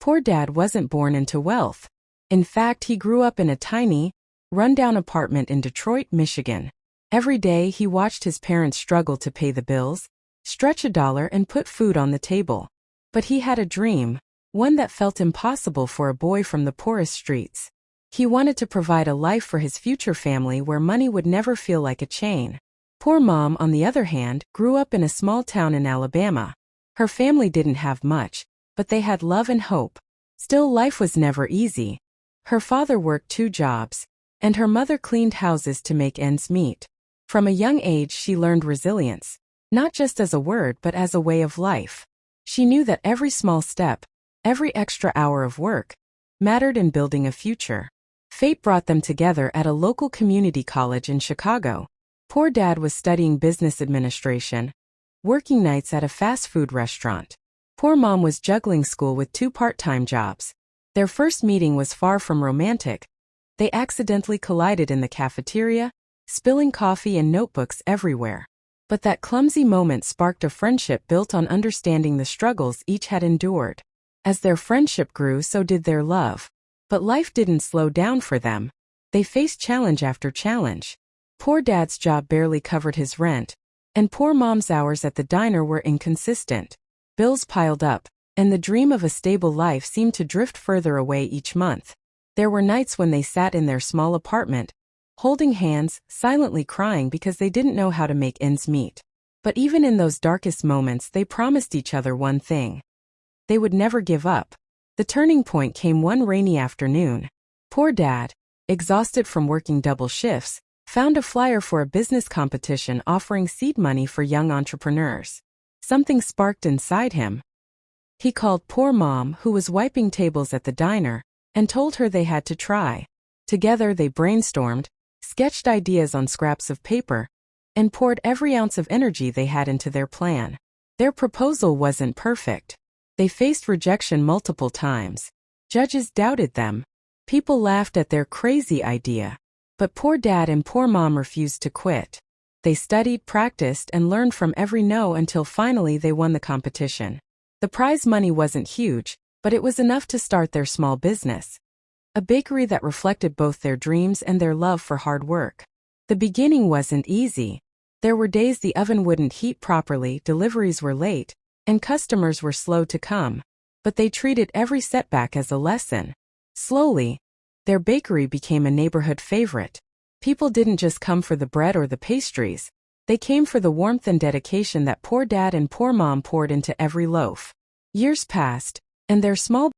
Poor Dad wasn't born into wealth. In fact, he grew up in a tiny, rundown apartment in Detroit, Michigan. Every day he watched his parents struggle to pay the bills, stretch a dollar and put food on the table. But he had a dream, one that felt impossible for a boy from the poorest streets. He wanted to provide a life for his future family where money would never feel like a chain. Poor Mom, on the other hand, grew up in a small town in Alabama. Her family didn't have much, but they had love and hope. Still, life was never easy. Her father worked 2 jobs, and her mother cleaned houses to make ends meet. From a young age she learned resilience, not just as a word but as a way of life. She knew that every small step, every extra hour of work, mattered in building a future. Fate brought them together at a local community college in Chicago. Poor Dad was studying business administration, working nights at a fast food restaurant. Poor Mom was juggling school with 2 part-time jobs. Their first meeting was far from romantic. They accidentally collided in the cafeteria, spilling coffee and notebooks everywhere. But that clumsy moment sparked a friendship built on understanding the struggles each had endured. As their friendship grew, so did their love. But life didn't slow down for them. They faced challenge after challenge. Poor Dad's job barely covered his rent, and Poor Mom's hours at the diner were inconsistent. Bills piled up, and the dream of a stable life seemed to drift further away each month. There were nights when they sat in their small apartment, holding hands, silently crying because they didn't know how to make ends meet. But even in those darkest moments, they promised each other one thing. They would never give up. The turning point came one rainy afternoon. Poor Dad, exhausted from working double shifts, found a flyer for a business competition offering seed money for young entrepreneurs. Something sparked inside him. He called Poor Mom, who was wiping tables at the diner, and told her they had to try. Together they brainstormed, sketched ideas on scraps of paper, and poured every ounce of energy they had into their plan. Their proposal wasn't perfect. They faced rejection multiple times. Judges doubted them. People laughed at their crazy idea. But Poor Dad and Poor Mom refused to quit. They studied, practiced, and learned from every no until finally they won the competition. The prize money wasn't huge, but it was enough to start their small business. A bakery that reflected both their dreams and their love for hard work. The beginning wasn't easy. There were days the oven wouldn't heat properly, deliveries were late, and customers were slow to come. But they treated every setback as a lesson. Slowly, their bakery became a neighborhood favorite. People didn't just come for the bread or the pastries. They came for the warmth and dedication that Poor Dad and Poor Mom poured into every loaf. Years passed, and their small